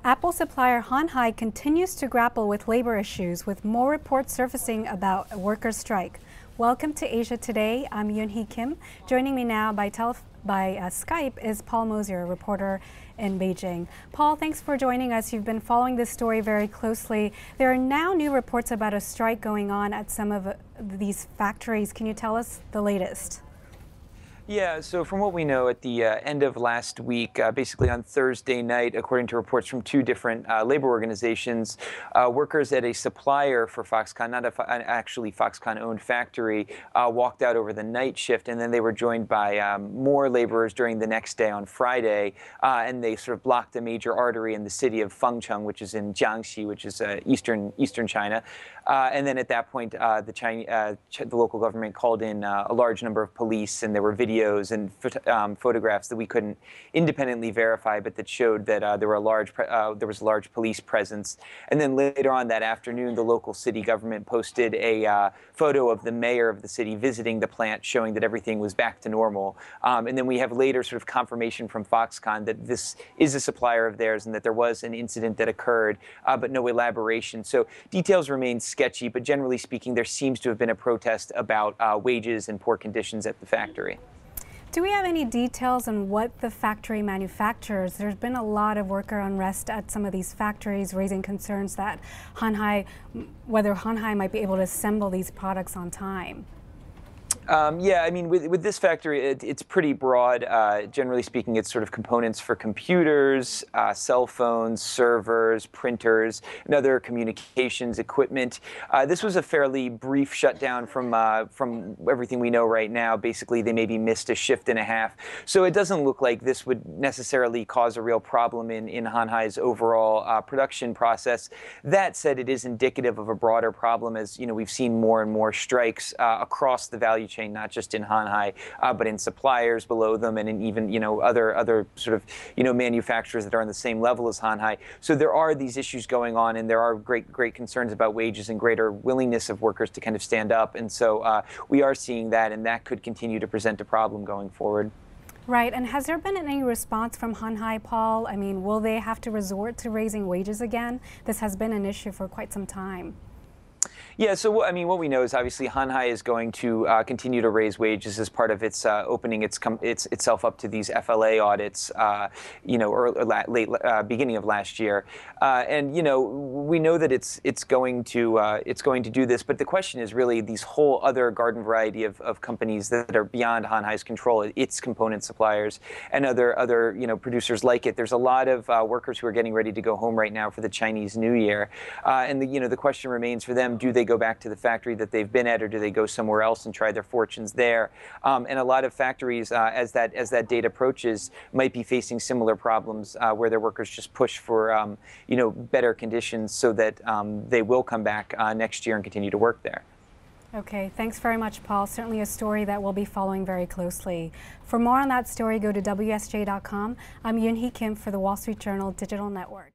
Apple supplier Hon Hai continues to grapple with labor issues, with more reports surfacing about a workers' strike. Welcome to Asia Today. I'm Hon Hai. Joining me now by Skype is Paul Mozur, a reporter in Beijing. Paul, thanks for joining us. You've been following this story very closely. There are now new reports about a strike going on at some of these factories. Can you tell us the latest? Yeah, so from what we know, at the end of last week, basically on Thursday night, according to reports from two different labor organizations, workers at a supplier for Foxconn, not actually Foxconn-owned factory, walked out over the night shift, and then they were joined by more laborers during the next day on Friday, and they sort of blocked a major artery in the city of Fengcheng, which is in Jiangxi, which is eastern China. And then at that point, the local government called in a large number of police, and there were videos and photographs that we couldn't independently verify, but that showed that there was a large police presence. And then later on that afternoon, the local city government posted a photo of the mayor of the city visiting the plant, showing that everything was back to normal. And then we have later sort of confirmation from Foxconn that this is a supplier of theirs and that there was an incident that occurred, but no elaboration. So details remain sketchy, but generally speaking, there seems to have been a protest about wages and poor conditions at the factory. Do we have any details on what the factory manufactures? There's been a lot of worker unrest at some of these factories, raising concerns that whether Hon Hai might be able to assemble these products on time. Yeah, I mean, with this factory, it's pretty broad. Generally speaking, it's sort of components for computers, cell phones, servers, printers, and other communications equipment. This was a fairly brief shutdown from everything we know right now. Basically, they maybe missed a shift and a half. So it doesn't look like this would necessarily cause a real problem in Hon Hai's overall production process. That said, it is indicative of a broader problem, as we've seen more and more strikes across the value chain, not just in Hon Hai, but in suppliers below them, and in even other sort of manufacturers that are on the same level as Hon Hai. So there are these issues going on, and there are great concerns about wages and greater willingness of workers to kind of stand up. And so we are seeing that, and that could continue to present a problem going forward. Right, and has there been any response from Hon Hai, Paul? I mean, will they have to resort to raising wages again? This has been an issue for quite some time. Yeah, so I mean, what we know is obviously Hon Hai is going to continue to raise wages as part of its opening itself up to these FLA audits, beginning of last year, and we know that it's going to do this. But the question is really these whole other garden variety of companies that are beyond Hon Hai's control, its component suppliers and other producers like it. There's a lot of workers who are getting ready to go home right now for the Chinese New Year, and the question remains for them: do they go back to the factory that they've been at, or do they go somewhere else and try their fortunes there? And a lot of factories, as that date approaches, might be facing similar problems where their workers just push for better conditions so that they will come back next year and continue to work there. Okay, thanks very much, Paul. Certainly a story that we'll be following very closely. For more on that story, go to WSJ.com. I'm Hon Hai for the Wall Street Journal Digital Network.